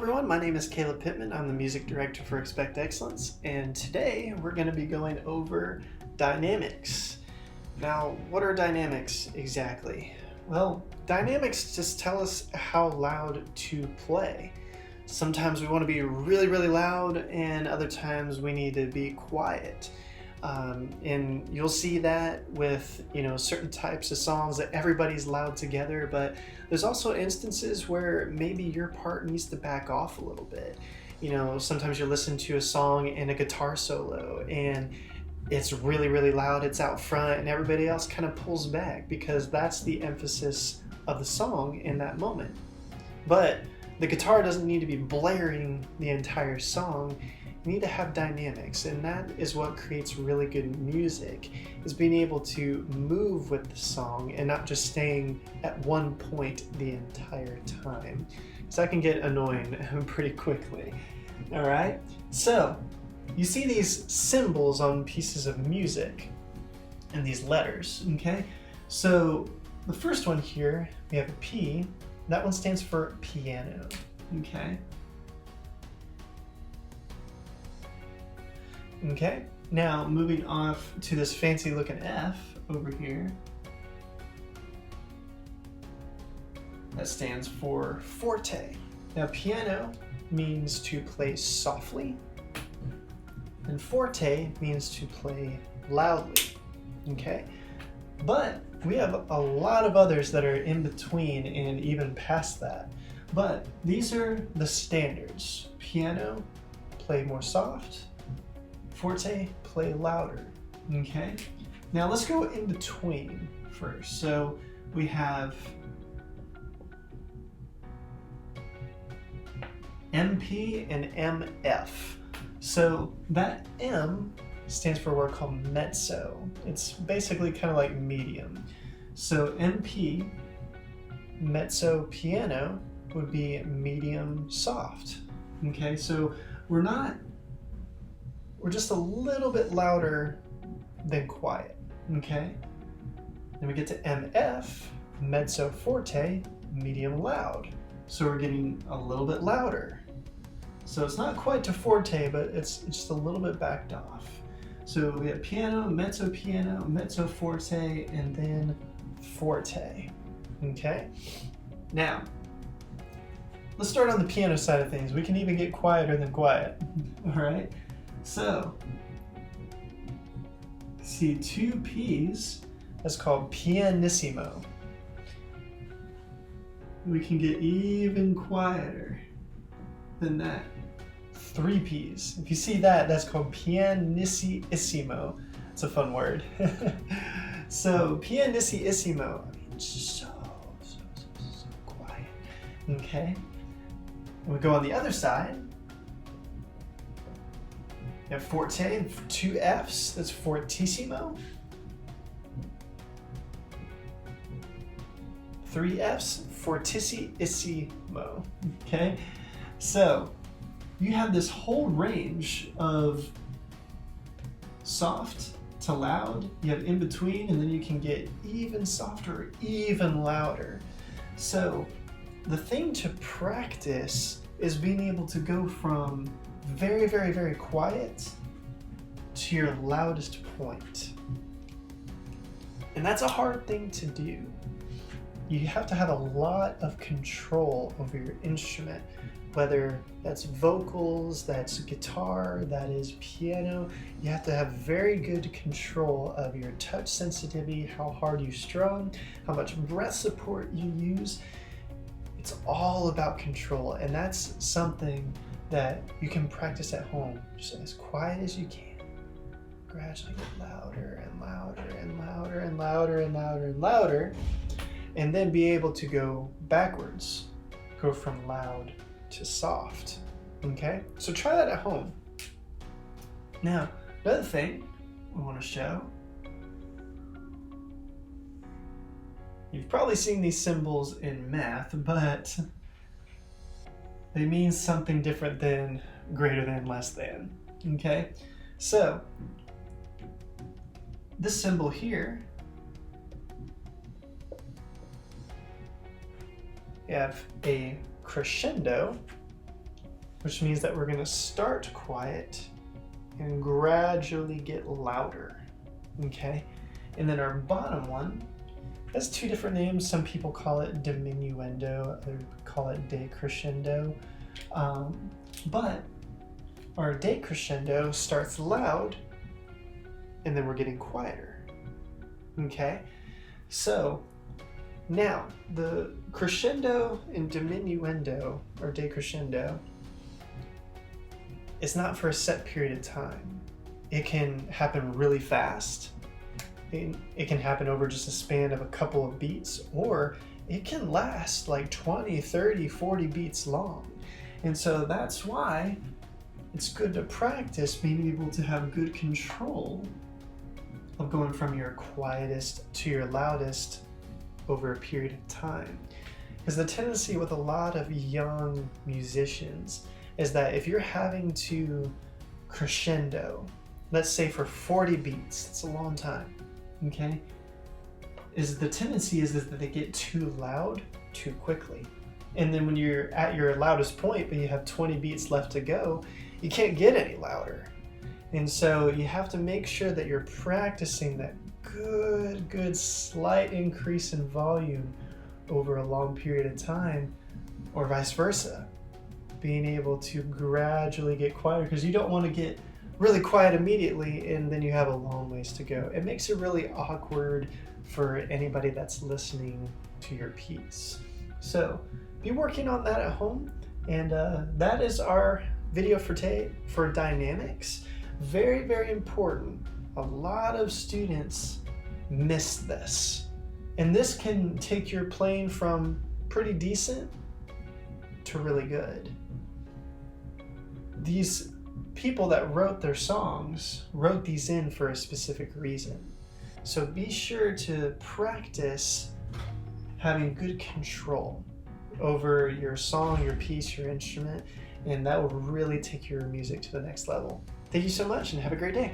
everyone, my name is Caleb Pittman. I'm the music director for Expect Excellence, and today we're going to be going over dynamics. Now, what are dynamics exactly? Well, dynamics just tell us how loud to play. Sometimes we want to be really, really loud, and other times we need to be quiet. And you'll see that with certain types of songs that everybody's loud together, but there's also instances where maybe your part needs to back off a little bit. Sometimes you listen to a song in a guitar solo and it's really, really loud, it's out front, and everybody else kind of pulls back because that's the emphasis of the song in that moment. But the guitar doesn't need to be blaring the entire song. You need to have dynamics, and that is what creates really good music, is being able to move with the song and not just staying at one point the entire time, because that can get annoying pretty quickly. All right, so you see these symbols on pieces of music and these letters, okay? So the first one here, we have a P. That one stands for piano, okay? Okay, now moving off to this fancy looking F over here. That stands for forte. Now piano means to play softly, and forte means to play loudly, okay? But we have a lot of others that are in between and even past that. But these are the standards. Piano, play more soft. Forte, play louder, okay? Now let's go in between first. So we have MP and MF. So that M stands for a word called mezzo. It's basically kind of like medium. So MP, mezzo piano, would be medium soft, okay? So we're just a little bit louder than quiet, okay? Then we get to MF, mezzo forte, medium loud. So we're getting a little bit louder. So it's not quite to forte, but it's just a little bit backed off. So we have piano, mezzo forte, and then forte, okay? Now, let's start on the piano side of things. We can even get quieter than quiet, all right? So, see two P's, that's called pianissimo. We can get even quieter than that. Three P's. If you see that, that's called pianissimo. It's a fun word. So, pianissimo, I mean, so quiet, okay? And we go on the other side. You have forte and two F's, that's fortissimo. Three F's, fortissimo, okay? So you have this whole range of soft to loud, you have in between, and then you can get even softer, even louder. So the thing to practice is being able to go from very, very, very quiet to your loudest point. And that's a hard thing to do. You have to have a lot of control over your instrument, whether that's vocals, that's guitar, that is piano. You have to have very good control of your touch sensitivity, how hard you strum, how much breath support you use. It's all about control, and that's something that you can practice at home, just as quiet as you can. Gradually get louder and louder and louder and louder and louder and louder, and then be able to go backwards, go from loud to soft, okay? So try that at home. Now, another thing we want to show, you've probably seen these symbols in math, but they mean something different than greater than, less than, okay? So, this symbol here, you have a crescendo which means that we're going to start quiet and gradually get louder, okay? And then our bottom one has two different names. Some people call it diminuendo, others call it decrescendo. But our decrescendo starts loud and then we're getting quieter, okay? So now the crescendo and diminuendo or decrescendo is not for a set period of time. It can happen really fast. It can happen over just a span of a couple of beats, or it can last like 20, 30, 40 beats long. And so that's why it's good to practice being able to have good control of going from your quietest to your loudest over a period of time. Because the tendency with a lot of young musicians is that if you're having to crescendo, let's say for 40 beats, that's a long time, okay? The tendency is that they get too loud too quickly. And then when you're at your loudest point, but you have 20 beats left to go, you can't get any louder. And so you have to make sure that you're practicing that good slight increase in volume over a long period of time, or vice versa. Being able to gradually get quieter, because you don't want to get really quiet immediately and then you have a long ways to go. It makes it really awkward for anybody that's listening to your piece. So be working on that at home. And that is our video for today for dynamics. Very, very important. A lot of students miss this. And this can take your playing from pretty decent to really good. These people that wrote their songs wrote these in for a specific reason. So be sure to practice having good control over your song, your piece, your instrument, and that will really take your music to the next level. Thank you so much and have a great day.